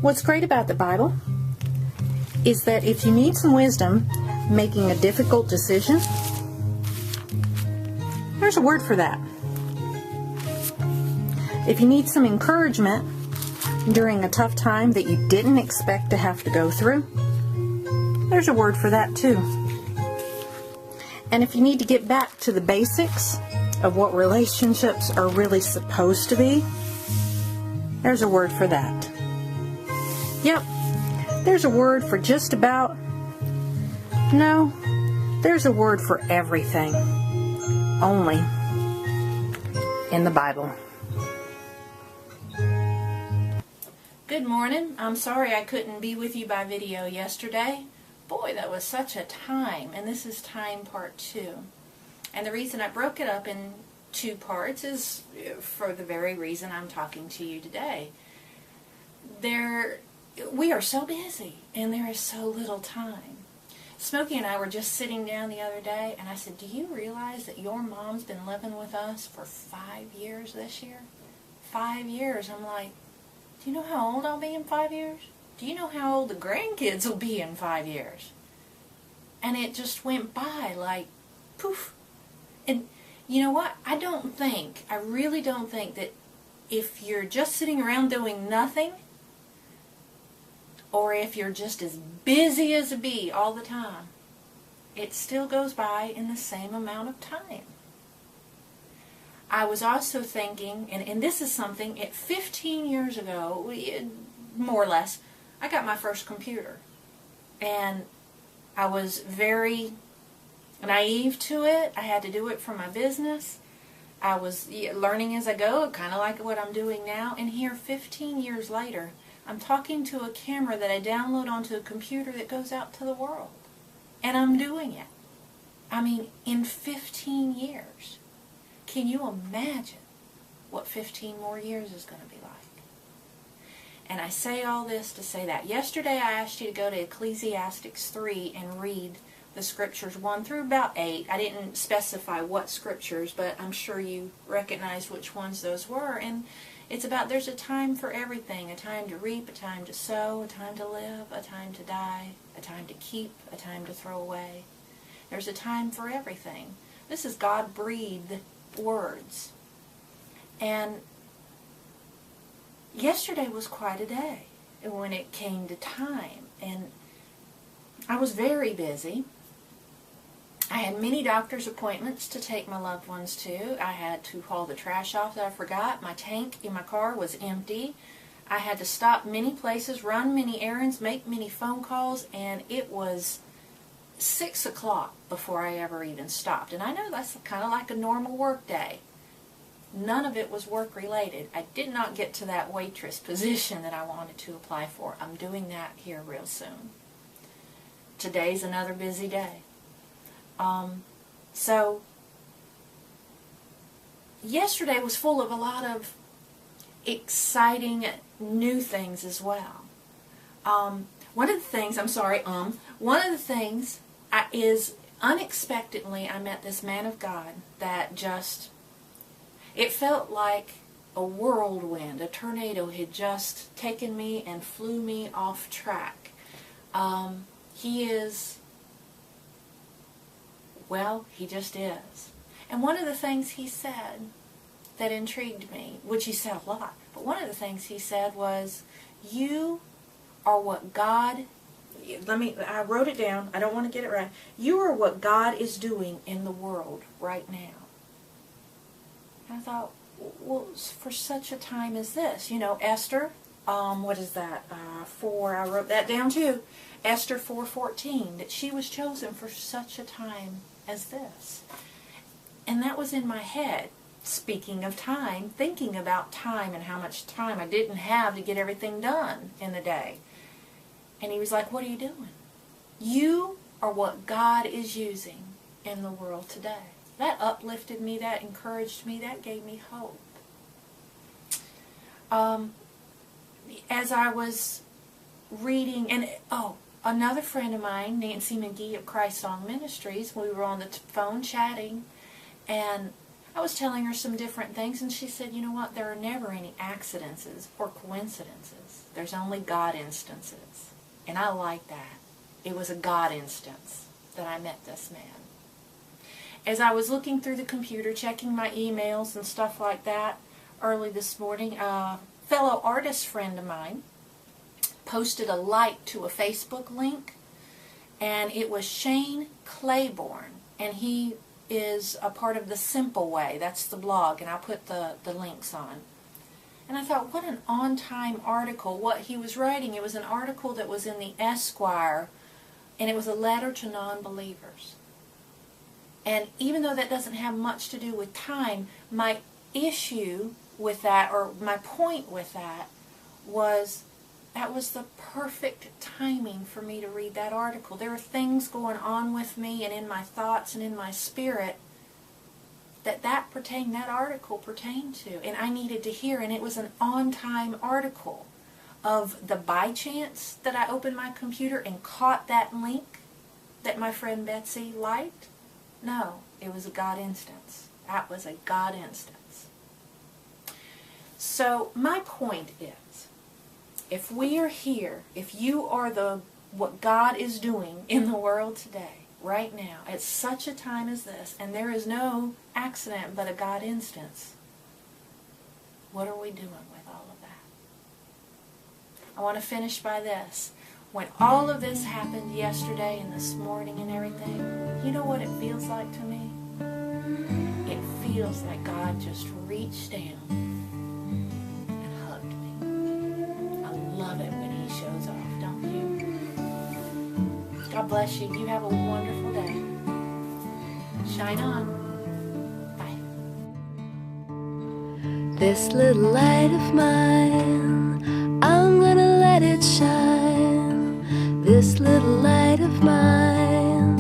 What's great about the Bible is that if you need some wisdom making a difficult decision, there's a word for that. If you need some encouragement during a tough time that you didn't expect to have to go through, there's a word for that too. And if you need to get back to the basics of what relationships are really supposed to be, there's a word for that. Yep, there's a word for just about, no, there's a word for everything, only in the Bible. Good morning. I'm sorry I couldn't be with you by video yesterday. Boy, that was such a time, and this is time part 2. And the reason I broke it up in 2 parts is for the very reason I'm talking to you today. We are so busy, and there is so little time. Smokey and I were just sitting down the other day, and I said, do you realize that your mom's been living with us for 5 years this year? 5 years. I'm like, do you know how old I'll be in 5 years? Do you know how old the grandkids will be in 5 years? And it just went by like, poof. And you know what? I really don't think that if you're just sitting around doing nothing, or if you're just as busy as a bee all the time, it still goes by in the same amount of time. I was also thinking, and this is something, 15 years ago, more or less, I got my first computer. And I was very naive to it. I had to do it for my business. I was learning as I go, kind of like what I'm doing now. And here, 15 years later, I'm talking to a camera that I download onto a computer that goes out to the world. And I'm doing it. I mean, in 15 years. Can you imagine what 15 more years is going to be like? And I say all this to say that. Yesterday I asked you to go to Ecclesiastes 3 and read the scriptures 1 through about 8. I didn't specify what scriptures, but I'm sure you recognize which ones those were. And it's about there's a time for everything. A time to reap, a time to sow, a time to live, a time to die, a time to keep, a time to throw away. There's a time for everything. This is God-breathed words. And yesterday was quite a day when it came to time. And I was very busy. I had many doctor's appointments to take my loved ones to. I had to haul the trash off that I forgot. My tank in my car was empty. I had to stop many places, run many errands, make many phone calls, and it was 6 o'clock before I ever even stopped. And I know that's kind of like a normal work day. None of it was work related. I did not get to that waitress position that I wanted to apply for. I'm doing that here real soon. Today's another busy day. So yesterday was full of a lot of exciting new things as well. One of the things is unexpectedly I met this man of God that just, it felt like a whirlwind, a tornado had just taken me and flew me off track. He just is. And one of the things he said that intrigued me, which he said a lot, but one of the things he said was, you are what God, I wrote it down, I don't want to get it right, you are what God is doing in the world right now. And I thought, well, for such a time as this, Esther, what is that, I wrote that down too, Esther 4:14, that she was chosen for such a time as this. And that was in my head, speaking of time, thinking about time and how much time I didn't have to get everything done in the day. And he was like, what are you doing? You are what God is using in the world today. That uplifted me, that encouraged me, that gave me hope. As I was reading, and another friend of mine, Nancy McGee of Christ Song Ministries, we were on the phone chatting, and I was telling her some different things, and she said, you know what, there are never any accidents or coincidences. There's only God instances. And I like that. It was a God instance that I met this man. As I was looking through the computer, checking my emails and stuff like that early this morning, a fellow artist friend of mine posted a like to a Facebook link, and it was Shane Claiborne, and he is a part of the Simple Way. That's the blog, and I put the links on. And I thought, what an on-time article. What he was writing, it was an article that was in the Esquire, and it was a letter to non-believers. And even though that doesn't have much to do with time, my issue with that, or my point with that was the perfect timing for me to read that article. There are things going on with me and in my thoughts and in my spirit that article pertained to, and I needed to hear. And it was an on-time article of the by chance that I opened my computer and caught that link that my friend Betsy liked. No, it was a God instance. That was a God instance. So my point is, if we are here, if you are what God is doing in the world today, right now, at such a time as this, and there is no accident but a God instance, what are we doing with all of that? I want to finish by this. When all of this happened yesterday and this morning and everything, you know what it feels like to me? It feels like God just reached down and hugged me. I love it when He shows off, don't you? God bless you. You have a wonderful day. Shine on. Bye. This little light of mine, I'm gonna let it shine. This little light of mine,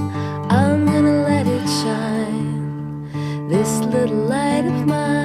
I'm gonna let it shine. This little light of mine,